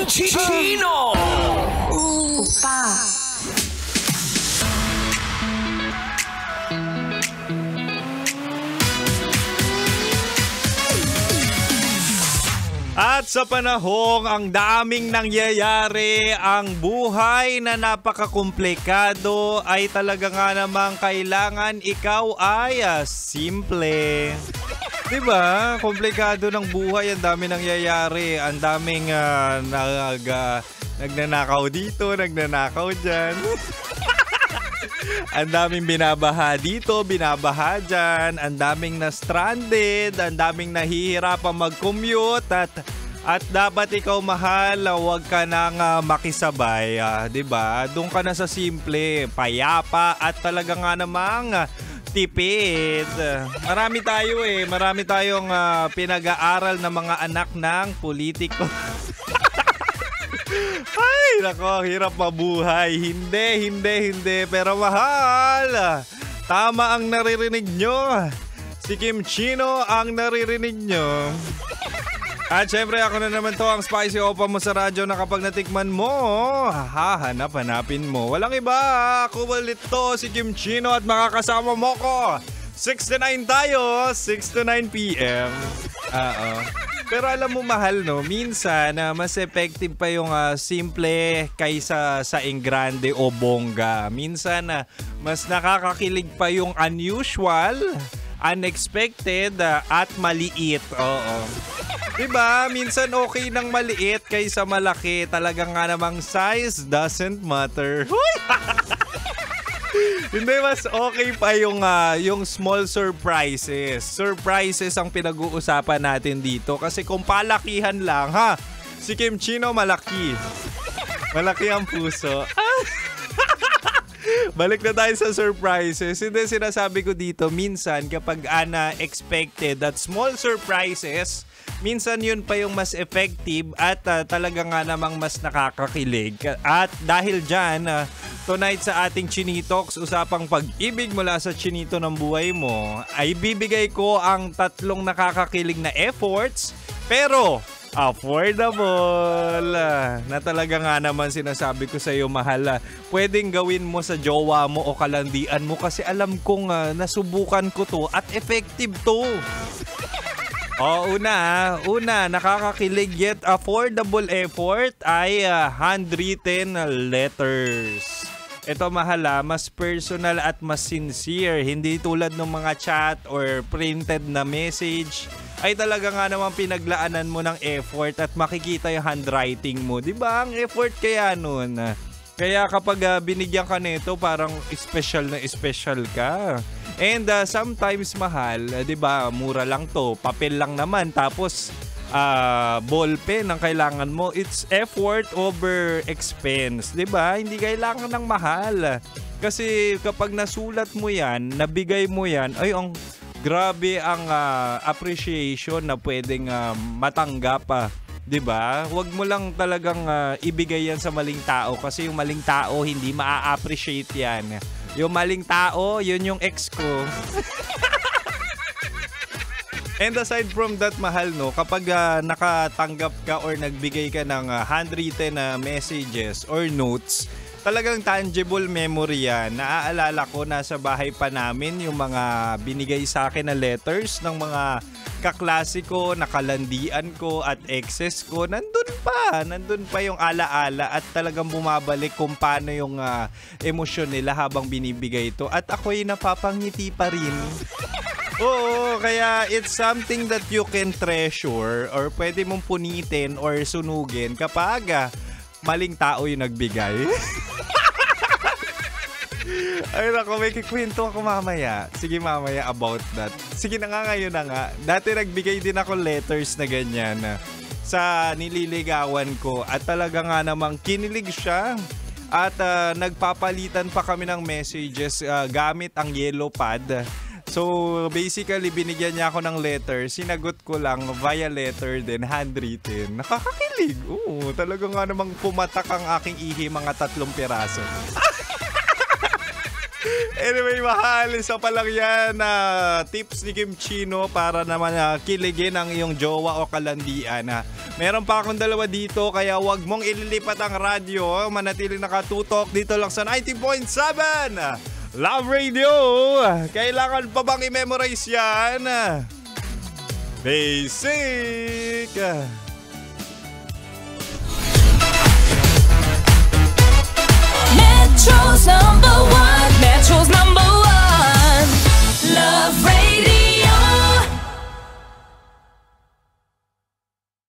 Chino! Opa! At sa panahong ang daming nangyayari, ang buhay na napakakomplikado ay talaga nga namang kailangan ikaw ay simple. Diba? Komplikado ng buhay, ang dami nangyayari, ang daming nagnanakaw dito, nagnanakaw dyan. Ang daming binabaha dito, binabaha dyan, ang daming na-stranded, ang daming nahihirapan mag-commute at dapat ikaw mahal, huwag ka nang makisabay, 'di ba? Doon ka na sa simple, payapa at talaga nga namang tipid. Marami tayong pinag-aaral na mga anak ng politiko. Ay, nako, hirap mabuhay. Hindi. Pero mahal. Tama ang naririnig nyo. Si Kim Chino ang naririnig nyo. At syempre, ako na naman to, ang Spicy Opa mo sa radyo na kapag natikman mo, hanapin mo. Walang iba. Ako ulit to, si Kim Chino at makakasama mo ko. 6 to 9 tayo. 6 to 9 p.m. Pero alam mo mahal, no, minsan mas effective pa yung simple kaysa sa engrande o bongga. Minsan mas nakakakilig pa yung unusual, unexpected at maliit. Oo. Diba? Minsan okay ng maliit kaysa malaki. Talagang nga namang size doesn't matter. Hindi, mas okay pa yung small surprises. Surprises ang pinag-uusapan natin dito. Kasi kung palakihan lang, si Kim Chino malaki. Malaki ang puso. Balik na tayo sa surprises. Hindi, sinasabi ko dito, minsan kapag unexpected at small surprises, minsan yun pa yung mas effective at talaga nga namang mas nakakakilig. At dahil dyan, tonight sa ating Chinitox, usapang pag-ibig mula sa chinito ng buhay mo, ay bibigay ko ang 3 nakakakilig na efforts, pero affordable. Na talaga nga naman sinasabi ko sa iyo, mahal, pwedeng gawin mo sa jowa mo o kalandian mo kasi alam kong nasubukan ko to at effective to. Una, nakakakilig yet affordable effort ay handwritten letters. Ito mahal, mas personal at mas sincere. Hindi tulad ng mga chat or printed na message. Ay talaga nga naman pinaglaanan mo ng effort at makikita yung handwriting mo. Diba? Ang effort kaya nun. Kaya kapag binigyan ka nito, parang special na special ka. And sometimes mahal, 'di ba? Mura lang 'to, papel lang naman tapos ball pen ang kailangan mo. It's effort over expense, 'di ba? Hindi kailangan ng mahal. Kasi kapag nasulat mo 'yan, nabigay mo 'yan, ay ang grabe ang appreciation na pwedeng matanggap. 'Di ba? Huwag mo lang talagang ibigay 'yan sa maling tao kasi yung maling tao hindi maa-appreciate 'yan. Yung maling tao, yun yung ex ko. And aside from that, mahal, no, kapag nakatanggap ka or nagbigay ka ng handwritten messages or notes, talagang tangible memory yan. Naaalala ko, nasa bahay pa namin yung mga binigay sa akin na letters ng mga kaklase ko, nakalandian ko at exes ko. Nandun pa yung alaala at talagang bumabalik kung paano yung emosyon nila habang binibigay ito. At ako'y napapangiti pa rin. Oo, kaya it's something that you can treasure or pwede mong punitin or sunugin kapag maling tao yung nagbigay. Ay nako, may kikwento ako mamaya. Sige mamaya about that. Sige na nga, ngayon na nga. Dati nagbigay din ako letters na ganyan sa nililigawan ko at talaga nga namang kinilig siya. At nagpapalitan pa kami ng messages gamit ang yellow pad. So basically binigyan niya ako ng letter, sinagot ko lang via letter din, handwritten. Nakakakilig. Oo, talaga nga namang pumatak ang aking ihi mga 3 piraso. Anyway, mahal, isa pa lang yan na tips ni Kim Chino para naman kiligin ang iyong jowa o kalandian. Meron pa akong dalawa dito kaya wag mong ililipat ang radyo. Manatiling nakatutok dito lang sa 90.7 Love Radio. Kailangan pa bang i-memorize yan? Basic!